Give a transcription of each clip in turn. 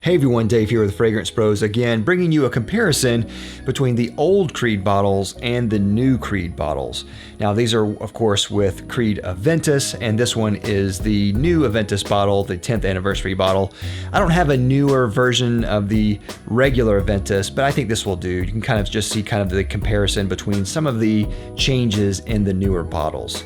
Hey everyone, Dave here with Fragrance Bros again, bringing you a comparison between the old Creed bottles and the new Creed bottles. Now these are of course with Creed Aventus, and this one is the new Aventus bottle, the 10th anniversary bottle. I don't have a newer version of the regular Aventus, but I think this will do. You can kind of just see kind of the comparison between some of the changes in the newer bottles.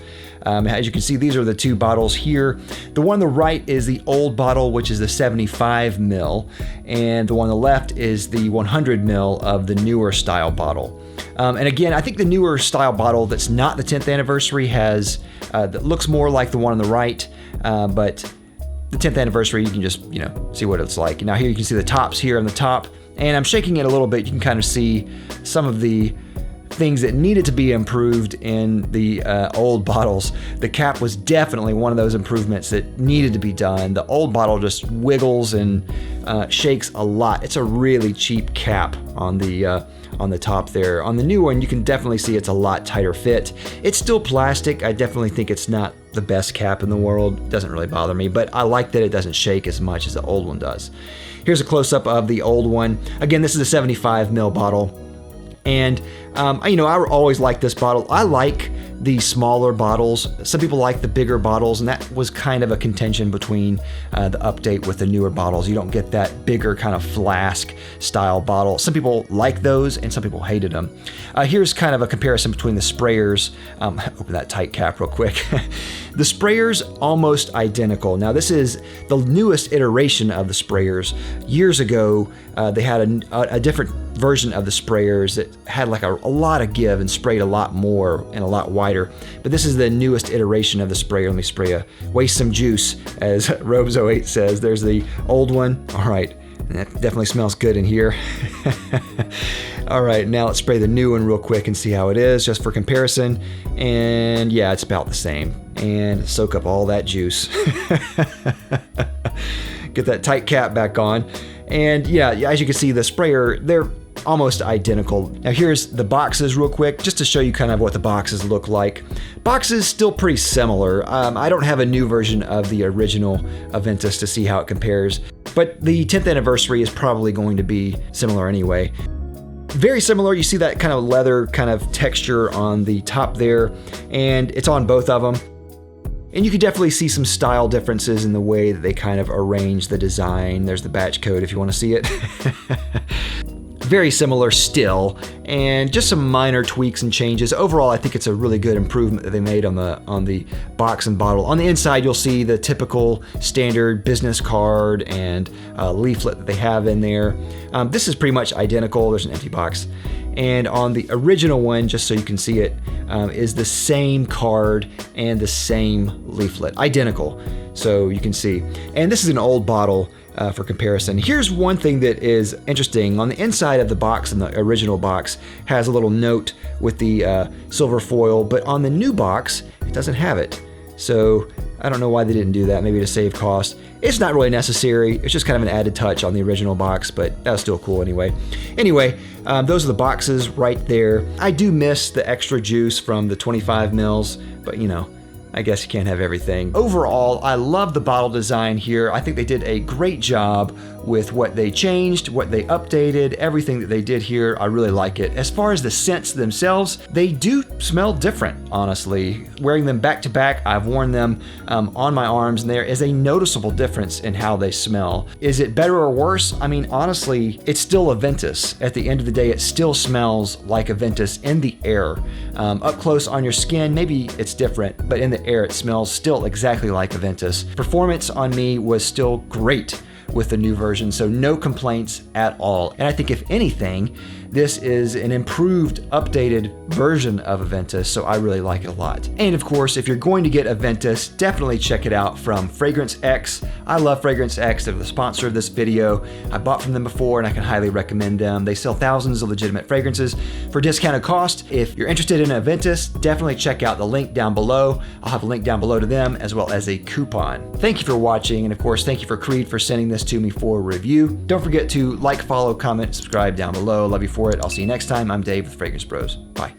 As you can see, these are the two bottles here. The one on the right is the old bottle, which is the 75 ml, and the one on the left is the 100 ml of the newer style bottle. And again, I think the newer style bottle that's not the 10th anniversary has that looks more like the one on the right, but the 10th anniversary, you can just see what it's like. Now here you can see the tops here on the top, and I'm shaking it a little bit. You can kind of see some of the things that needed to be improved in the old bottles. The cap was definitely one of those improvements that needed to be done. The old bottle just wiggles and shakes a lot. It's a really cheap cap on the top there. On the new one, you can definitely see it's a lot tighter fit. It's still plastic. I definitely think it's not the best cap in the world. It doesn't really bother me, but I like that it doesn't shake as much as the old one does. Here's a close-up of the old one. Again, this is a 75 ml bottle. And I always like this bottle. I like the smaller bottles. Some people like the bigger bottles, and that was kind of a contention between the update with the newer bottles. You don't get that bigger kind of flask style bottle. Some people like those, and some people hated them. Here's kind of a comparison between the sprayers. Open that tight cap real quick. The sprayers almost identical. Now this is the newest iteration of the sprayers. Years ago, they had a different version of the sprayers that had like a lot of give and sprayed a lot more and a lot wider. But this is the newest iteration of the sprayer. Let me waste some juice, as Robes08 says. There's the old one. All right, that definitely smells good in here. All right, now let's spray the new one real quick and see how it is, just for comparison. And yeah, it's about the same. And soak up all that juice. Get that tight cap back on. And yeah, as you can see, the sprayer, they're almost identical. Now here's the boxes real quick, just to show you kind of what the boxes look like. Boxes still pretty similar. I don't have a new version of the original Aventus to see how it compares, but the 10th anniversary is probably going to be similar anyway. Very similar. You see that kind of leather kind of texture on the top there, and it's on both of them. And you can definitely see some style differences in the way that they kind of arrange the design. There's the batch code if you want to see it. Very similar still, and just some minor tweaks and changes. Overall, I think it's a really good improvement that they made on the box and bottle. On the inside, you'll see the typical standard business card and leaflet that they have in there. This is pretty much identical. There's an empty box. And on the original one, just so you can see it, is the same card and the same leaflet, identical, so you can see. And this is an old bottle for comparison. Here's one thing that is interesting. On the inside of the box, in the original box, has a little note with the silver foil, but on the new box, it doesn't have it. So I don't know why they didn't do that, maybe to save cost. It's not really necessary. It's just kind of an added touch on the original box, but that was still cool anyway. Anyway, those are the boxes right there. I do miss the extra juice from the 25 mils, but I guess you can't have everything. Overall, I love the bottle design here. I think they did a great job with what they changed, what they updated, everything that they did here. I really like it. As far as the scents themselves, they do smell different, honestly. Wearing them back to back, I've worn them on my arms, and there is a noticeable difference in how they smell. Is it better or worse? I mean, honestly, it's still Aventus. At the end of the day, it still smells like Aventus in the air. Up close on your skin, maybe it's different, but in the air, it smells still exactly like Aventus. Performance on me was still great with the new version, so no complaints at all. And I think if anything, this is an improved, updated version of Aventus, so I really like it a lot. And of course, if you're going to get Aventus, definitely check it out from Fragrance X. I love Fragrance X. They're the sponsor of this video. I bought from them before, and I can highly recommend them. They sell thousands of legitimate fragrances for discounted cost. If you're interested in Aventus, definitely check out the link down below. I'll have a link down below to them, as well as a coupon. Thank you for watching, and of course, thank you for Creed for sending this to me for a review. Don't forget to like, follow, comment, subscribe down below. Love you for it. I'll see you next time. I'm Dave with Fragrance Bros. Bye.